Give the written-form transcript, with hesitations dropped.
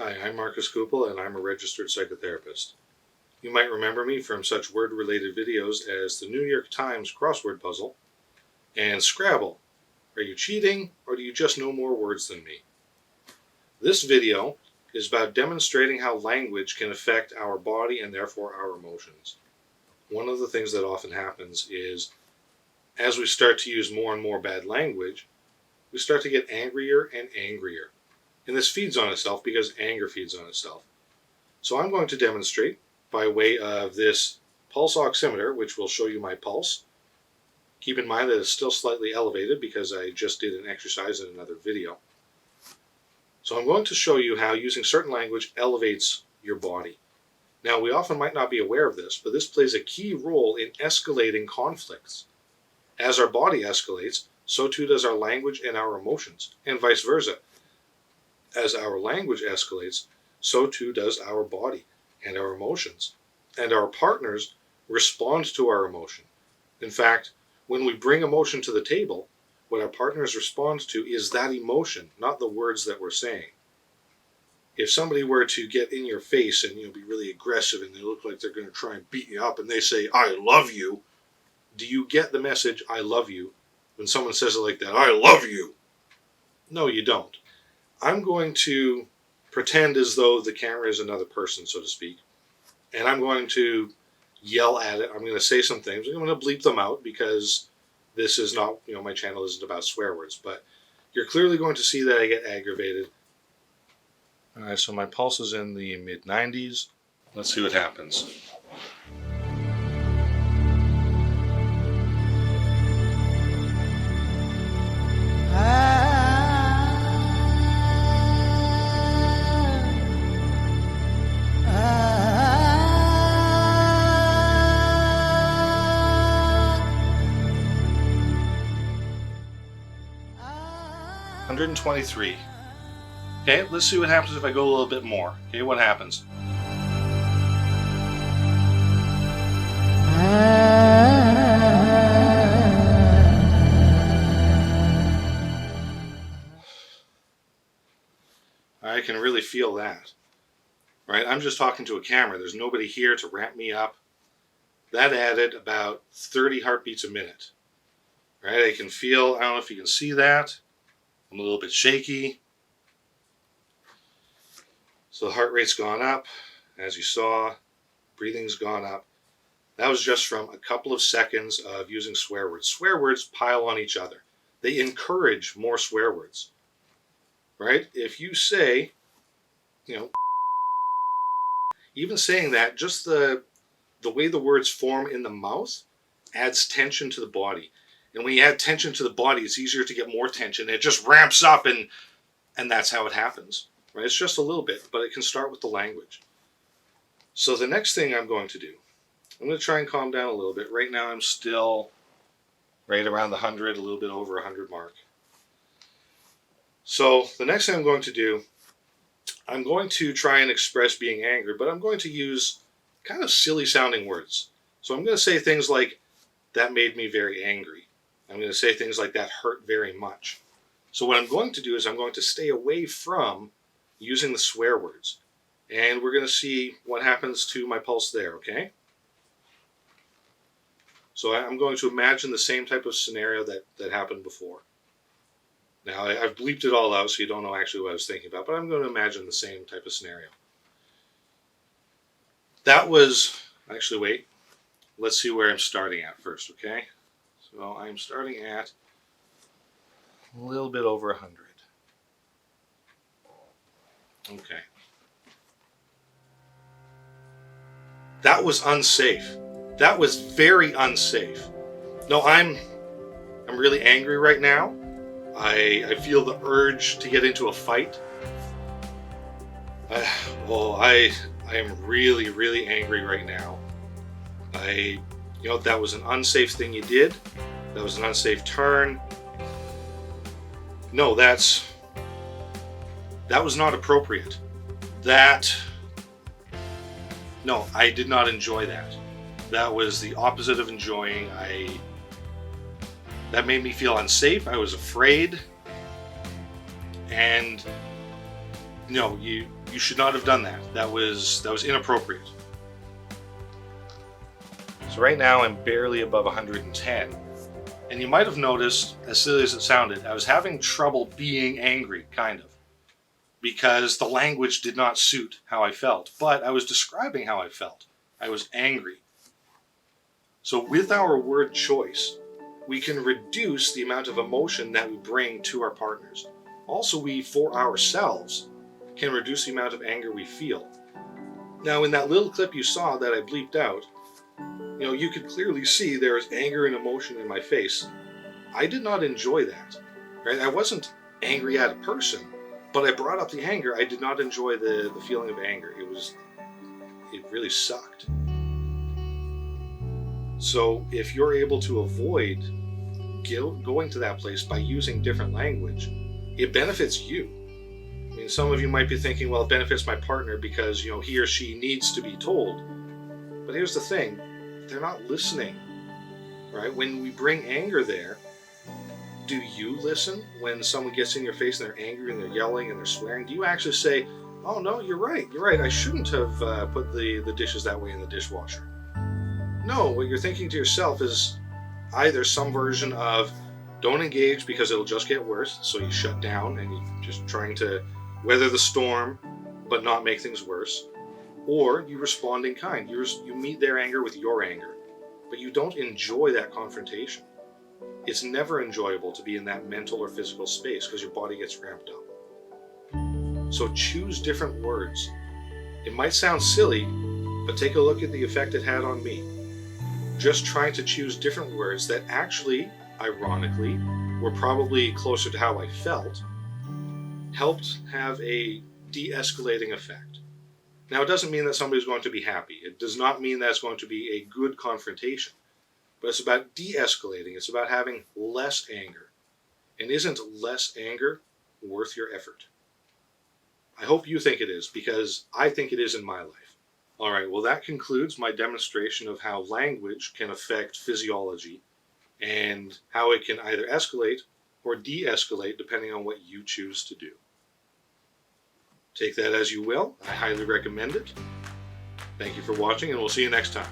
Hi, I'm Marcus Kupel, and I'm a registered psychotherapist. You might remember me from such word-related videos as the New York Times crossword puzzle and Scrabble. Are you cheating, or do you just know more words than me? This video is about demonstrating how language can affect our body and therefore our emotions. One of the things that often happens is, as we start to use more and more bad language, we start to get angrier and angrier. And this feeds on itself because anger feeds on itself. So I'm going to demonstrate by way of this pulse oximeter, which will show you my pulse. Keep in mind that it's still slightly elevated because I just did an exercise in another video. So I'm going to show you how using certain language elevates your body. Now, we often might not be aware of this, but this plays a key role in escalating conflicts. As our body escalates, so too does our language and our emotions, and vice versa. As our language escalates, so too does our body and our emotions. And our partners respond to our emotion. In fact, when we bring emotion to the table, what our partners respond to is that emotion, not the words that we're saying. If somebody were to get in your face and be really aggressive and they look like they're going to try and beat you up and they say, "I love you," do you get the message, "I love you," when someone says it like that, "I love you"? No, you don't. I'm going to pretend as though the camera is another person, so to speak, and I'm going to yell at it. I'm going to say some things. I'm going to bleep them out because this is not, my channel isn't about swear words, but you're clearly going to see that I get aggravated. All right, so my pulse is in the mid-90s. Let's see what happens. $123. Okay, let's see what happens if I go a little bit more. Okay, what happens? I can really feel that. Right? I'm just talking to a camera. There's nobody here to ramp me up. That added about 30 heartbeats a minute. Right? I can feel, I don't know if you can see that. I'm a little bit shaky. So the heart rate's gone up. As you saw, breathing's gone up. That was just from a couple of seconds of using swear words. Swear words pile on each other. They encourage more swear words. Right? If you say, even saying that, just the way the words form in the mouth adds tension to the body. And when you add tension to the body, it's easier to get more tension. It just ramps up, and that's how it happens. Right? It's just a little bit, but it can start with the language. So the next thing I'm going to do, I'm going to try and calm down a little bit. Right now I'm still right around the 100, a little bit over 100 mark. So the next thing I'm going to do, I'm going to try and express being angry, but I'm going to use kind of silly sounding words. So I'm going to say things like, "That made me very angry." I'm going to say things like, "That hurt very much." So what I'm going to do is I'm going to stay away from using the swear words. And we're going to see what happens to my pulse there, okay? So I'm going to imagine the same type of scenario that happened before. Now, I've bleeped it all out so you don't know actually what I was thinking about, but I'm going to imagine the same type of scenario. That was, actually wait, let's see where I'm starting at first, okay? So I'm starting at a little bit over 100. Okay. That was unsafe. That was very unsafe. No, I'm really angry right now. I feel the urge to get into a fight. I am really, really angry right now. That was an unsafe thing you did. That was an unsafe turn. No, that was not appropriate. No, I did not enjoy that. That was the opposite of enjoying. That made me feel unsafe. I was afraid. And no, You should not have done that. That was inappropriate. So right now I'm barely above 110. And you might have noticed, as silly as it sounded, I was having trouble being angry, kind of. Because the language did not suit how I felt. But I was describing how I felt. I was angry. So with our word choice, we can reduce the amount of emotion that we bring to our partners. Also, we, for ourselves, can reduce the amount of anger we feel. Now, in that little clip you saw that I bleeped out, you could clearly see there is anger and emotion in my face. I did not enjoy that. Right? I wasn't angry at a person, but I brought up the anger. I did not enjoy the feeling of anger. It really sucked. So if you're able to avoid going to that place by using different language, it benefits you. I mean, some of you might be thinking, well, it benefits my partner because, he or she needs to be told. But here's the thing, they're not listening, right? When we bring anger there, do you listen when someone gets in your face and they're angry and they're yelling and they're swearing? Do you actually say, oh, no, you're right, I shouldn't have put the dishes that way in the dishwasher? No, what you're thinking to yourself is either some version of don't engage because it'll just get worse, so you shut down and you're just trying to weather the storm but not make things worse, or you respond in kind. You meet their anger with your anger, but you don't enjoy that confrontation. It's never enjoyable to be in that mental or physical space because your body gets ramped up. So choose different words. It might sound silly, but take a look at the effect it had on me. Just trying to choose different words that actually, ironically, were probably closer to how I felt, helped have a de-escalating effect. Now, it doesn't mean that somebody's going to be happy. It does not mean that it's going to be a good confrontation. But it's about de-escalating. It's about having less anger. And isn't less anger worth your effort? I hope you think it is, because I think it is in my life. All right, well, that concludes my demonstration of how language can affect physiology and how it can either escalate or de-escalate depending on what you choose to do. Take that as you will. I highly recommend it. Thank you for watching, and we'll see you next time.